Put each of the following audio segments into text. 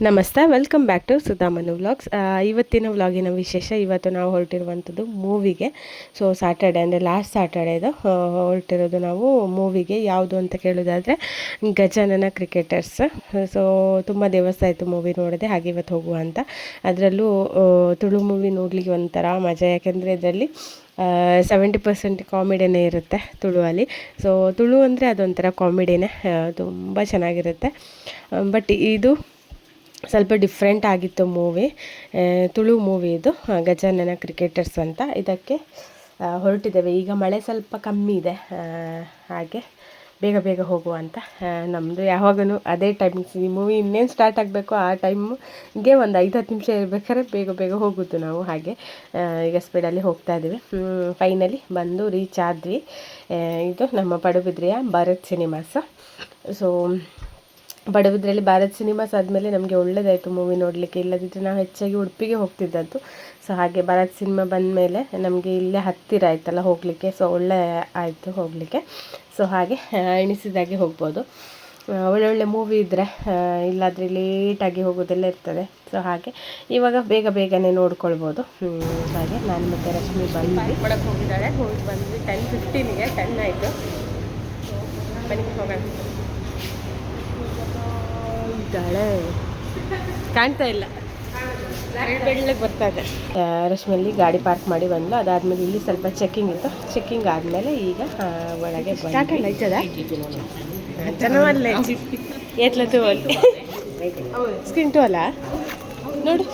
ನಮಸ್ತೆ, welcome back to Sudhamanu vlogs. ಇವತ್ತಿನ ವ್ಲಾಗಿನ ವಿಶೇಷ, ಇವತ್ತು ನಾವು ಹೊರಟಿರುವಂಥದ್ದು ಮೂವಿಗೆ. ಸೊ ಸ್ಯಾಟರ್ಡೆ ಅಂದರೆ ಲಾಸ್ಟ್ ಸ್ಯಾಟರ್ಡೇದು ಹೊರಟಿರೋದು ನಾವು ಮೂವಿಗೆ. ಯಾವುದು ಅಂತ ಕೇಳೋದಾದರೆ ಗಜಾನನ ಕ್ರಿಕೆಟರ್ಸ್. ಸೊ ತುಂಬ ದಿವಸ ಆಯಿತು ಮೂವಿ ನೋಡಿದೆ, ಹಾಗೆ ಇವತ್ತು ಹೋಗುವ ಅಂತ. ಅದರಲ್ಲೂ ತುಳು ಮೂವಿ ನೋಡಲಿಕ್ಕೆ ಒಂಥರ ಮಜಾ, ಯಾಕೆಂದರೆ ಇದರಲ್ಲಿ 70% ಕಾಮಿಡಿನೇ ಇರುತ್ತೆ ತುಳುವಲ್ಲಿ. ಸೊ ತುಳು ಅಂದರೆ ಅದೊಂಥರ ಕಾಮಿಡಿನೇ, ತುಂಬ ಚೆನ್ನಾಗಿರುತ್ತೆ. ಬಟ್ ಇದು ಸ್ವಲ್ಪ ಡಿಫ್ರೆಂಟ್ ಆಗಿತ್ತು ಮೂವಿ, ತುಳು ಮೂವಿ ಇದು, ಗಜಾನನ ಕ್ರಿಕೆಟರ್ಸ್ ಅಂತ. ಇದಕ್ಕೆ ಹೊರಟಿದ್ದೇವೆ. ಈಗ ಮಳೆ ಸ್ವಲ್ಪ ಕಮ್ಮಿ ಇದೆ, ಹಾಗೆ ಬೇಗ ಬೇಗ ಹೋಗುವ ಅಂತ. ನಮ್ಮದು ಯಾವಾಗಲೂ ಅದೇ ಟೈಮಿಂಗ್ಸ್. ಈ ಮೂವಿ ಇನ್ನೇನು ಸ್ಟಾರ್ಟ್ ಆಗಬೇಕು ಆ ಟೈಮ್ಗೆ ಒಂದು 5-10 ನಿಮಿಷ ಇರಬೇಕಾದ್ರೆ ಬೇಗ ಬೇಗ ಹೋಗೋದು ನಾವು. ಹಾಗೆ ಈಗ ಸ್ಪೀಡಲ್ಲಿ ಹೋಗ್ತಾ ಇದ್ದೀವಿ. ಫೈನಲಿ ಬಂದು ರೀಚ್ ಆದ್ವಿ. ಇದು ನಮ್ಮ ಪಡುಬಿದ್ರೆಯ ಭಾರತ್ ಸಿನಿಮಾಸ್. ಸೊ ಪಡುಬಿದ್ರೆಯಲ್ಲಿ ಭಾರತ್ ಸಿನಿಮಾಸ್ ಆದಮೇಲೆ ನಮಗೆ ಒಳ್ಳೆಯದಾಯಿತು ಮೂವಿ ನೋಡಲಿಕ್ಕೆ. ಇಲ್ಲದಿದ್ದರೆ ನಾವು ಹೆಚ್ಚಾಗಿ ಉಡುಪಿಗೆ ಹೋಗ್ತಿದ್ದದ್ದು. ಸೊ ಹಾಗೆ ಭಾರತ್ ಸಿನಿಮಾ ಬಂದ ಮೇಲೆ ನಮಗೆ ಇಲ್ಲೇ ಹತ್ತಿರ ಆಯ್ತಲ್ಲ ಹೋಗಲಿಕ್ಕೆ. ಸೊ ಒಳ್ಳೆ ಆಯಿತು ಹೋಗಲಿಕ್ಕೆ. ಸೊ ಹಾಗೆ ಎಣಿಸಿದಾಗೆ ಹೋಗ್ಬೋದು. ಒಳ್ಳೊಳ್ಳೆ ಮೂವಿ ಇದ್ದರೆ, ಇಲ್ಲಾದರೆ ಲೇಟಾಗಿ ಹೋಗೋದೆಲ್ಲ ಇರ್ತದೆ. ಸೊ ಹಾಗೆ ಇವಾಗ ಬೇಗ ಬೇಗನೆ ನೋಡ್ಕೊಳ್ಬೋದು. ಹಾಗೆ ನಾನು ಮತ್ತು ರಶ್ಮಿ ಬಂದು ಕೊಡಕ್ಕೆ ಹೋಗಿದ್ದಾಳೆ. ಹೋಗಿ ಬಂದ್ವಿ 10:15ಗೆ. 10 ಆಯಿತು. ಬನ್ನಿ ಹೋಗೋಣ. ಇದ್ದಾಳೆ, ಕಾಣ್ತಾ ಇಲ್ಲ, ಬೆಳ್ಳಗೆ ಬರ್ತಾ ಇದೆ. ರಶ್ಮಿಯಲ್ಲಿ ಗಾಡಿ ಪಾರ್ಕ್ ಮಾಡಿ ಬಂದು, ಅದಾದಮೇಲೆ ಇಲ್ಲಿ ಸ್ವಲ್ಪ ಚೆಕ್ಕಿಂಗ್ ಇತ್ತು. ಚೆಕ್ಕಿಂಗ್ ಆದಮೇಲೆ ಈಗ ಒಳಗೆ ಚೆನ್ನಾಗಲ್ಲ ಎತ್ಲತ್ತು ಸ್ಕ್ರೀನ್ ಟು ಅಲ್ಲ ನೋಡು.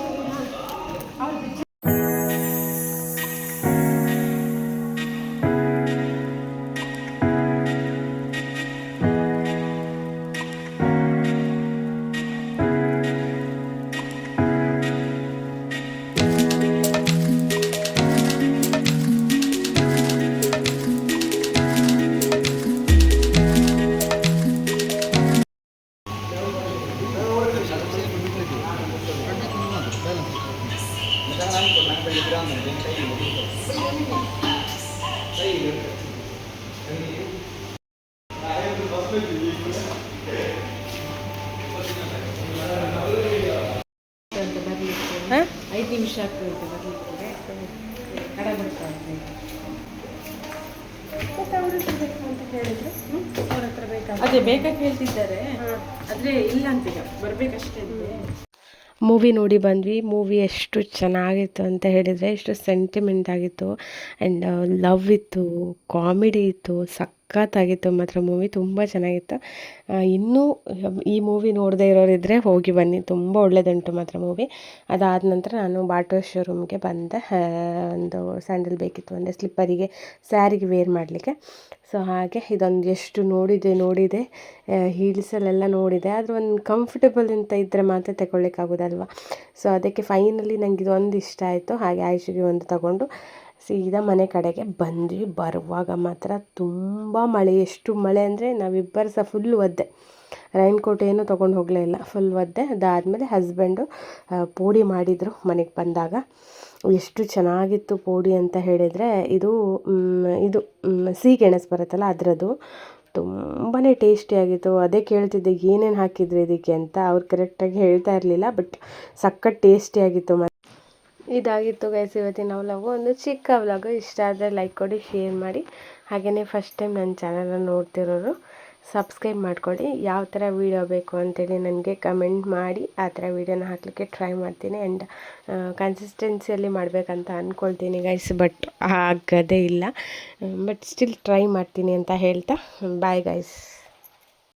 ಹಾಂ 5 ನಿಮಿಷ ಆಗ್ತದೆ ಬರಲಿಕ್ಕೆ. ಅಂತ ಹೇಳಿದ್ರು ಅವ್ರ ಹತ್ರ ಅದೇ ಬೇಕಾಗಿ ಹೇಳ್ತಿದ್ದಾರೆ, ಆದರೆ ಇಲ್ಲ ಅಂತೀಗ ಬರಬೇಕಷ್ಟೇ. ಮೂವಿ ನೋಡಿ ಬಂದ್ವಿ. ಮೂವಿ ಎಷ್ಟು ಚೆನ್ನಾಗಿತ್ತು ಅಂತ ಹೇಳಿದರೆ, ಎಷ್ಟು ಸೆಂಟಿಮೆಂಟ್ ಆಗಿತ್ತು ಆ್ಯಂಡ್ ಲವ್ ಇತ್ತು, ಕಾಮಿಡಿ ಇತ್ತು, ಸಖತ್ತಾಗಿತ್ತು ಮಾತ್ರ. ಮೂವಿ ತುಂಬ ಚೆನ್ನಾಗಿತ್ತು. ಇನ್ನೂ ಈ ಮೂವಿ ನೋಡದೇ ಇರೋರಿದ್ದರೆ ಹೋಗಿ ಬನ್ನಿ, ತುಂಬ ಒಳ್ಳೆಯದುಂಟು ಮಾತ್ರ ಮೂವಿ. ಅದಾದ ನಂತರ ನಾನು ಬಾಟೋ ಶೋರೂಮ್ಗೆ ಬಂದೆ. ಒಂದು ಸ್ಯಾಂಡಲ್ ಬೇಕಿತ್ತು, ಅಂದರೆ ಸ್ಲಿಪ್ಪರಿಗೆ ಸ್ಯಾರಿಗೆ ವೇರ್ ಮಾಡಲಿಕ್ಕೆ. ಸೊ ಹಾಗೆ ಇದೊಂದು ಎಷ್ಟು ನೋಡಿದೆ ಹೀಲ್ಸಲ್ಲೆಲ್ಲ ನೋಡಿದೆ, ಆದರೆ ಒಂದು ಕಂಫರ್ಟಬಲ್ ಅಂತ ಇದ್ದರೆ ಮಾತ್ರ ತಗೊಳ್ಳಿಕ್ಕಾಗೋದಲ್ವ. ಸೊ ಅದಕ್ಕೆ ಫೈನಲಿ ನನಗೆ ಇದೊಂದು ಇಷ್ಟ ಆಯಿತು. ಹಾಗೆ ಆಯುಷಿಗೆ ಒಂದು ತಗೊಂಡು ಸೀದಾ ಮನೆ ಕಡೆಗೆ ಬಂದ್ವಿ. ಬರುವಾಗ ಮಾತ್ರ ತುಂಬ ಮಳೆ, ಎಷ್ಟು ಮಳೆ ಅಂದರೆ ನಾವಿಬ್ಬರು ಸಹ ಫುಲ್ ಒದ್ದೆ. ರೈನ್ ಕೋಟ್ ಏನೂ ತೊಗೊಂಡು ಹೋಗಲೇ ಇಲ್ಲ, ಫುಲ್ ಒದ್ದೆ. ಅದಾದಮೇಲೆ ಹಸ್ಬೆಂಡು ಪೋಡಿ ಮಾಡಿದರು ಮನೆಗೆ ಬಂದಾಗ. ಎಷ್ಟು ಚೆನ್ನಾಗಿತ್ತು ಪೋಡಿ ಅಂತ ಹೇಳಿದರೆ, ಇದು ಸಿಹಿಗೆಣಸು ಬರುತ್ತಲ್ಲ ಅದರದ್ದು. ತುಂಬಾ ಟೇಸ್ಟಿಯಾಗಿತ್ತು. ಅದೇ ಕೇಳ್ತಿದ್ದೆ ಏನೇನು ಹಾಕಿದ್ರು ಇದಕ್ಕೆ ಅಂತ. ಅವ್ರು ಕರೆಕ್ಟಾಗಿ ಹೇಳ್ತಾ ಇರಲಿಲ್ಲ, ಬಟ್ ಸಖತ್ ಟೇಸ್ಟಿಯಾಗಿತ್ತು. ಇದಾಗಿತ್ತು ಗೈಸ್ ಇವತ್ತಿನ ವ್ಲಾಗು. ಒಂದು ಚಿಕ್ಕ ವ್ಲಾಗು. ಇಷ್ಟ ಆದರೆ ಲೈಕ್ ಕೊಡಿ, ಶೇರ್ ಮಾಡಿ. ಹಾಗೆಯೇ ಫಸ್ಟ್ ಟೈಮ್ ನನ್ನ ಚಾನಲ್ನ ನೋಡ್ತಿರೋರು ಸಬ್ಸ್ಕ್ರೈಬ್ ಮಾಡ್ಕೊಳ್ಳಿ. ಯಾವ ಥರ ವೀಡಿಯೋ ಬೇಕು ಅಂತೇಳಿ ನನಗೆ ಕಮೆಂಟ್ ಮಾಡಿ, ಆ ಥರ ವೀಡಿಯೋನ ಹಾಕಲಿಕ್ಕೆ ಟ್ರೈ ಮಾಡ್ತೀನಿ. ಆ್ಯಂಡ್ ಕನ್ಸಿಸ್ಟೆನ್ಸಿಯಲ್ಲಿ ಮಾಡಬೇಕಂತ ಅಂದ್ಕೊಳ್ತೀನಿ ಗೈಸ್, ಬಟ್ ಆಗೋದೇ ಇಲ್ಲ. ಬಟ್ ಸ್ಟಿಲ್ ಟ್ರೈ ಮಾಡ್ತೀನಿ ಅಂತ ಹೇಳ್ತಾ ಬಾಯ್ ಗೈಸ್.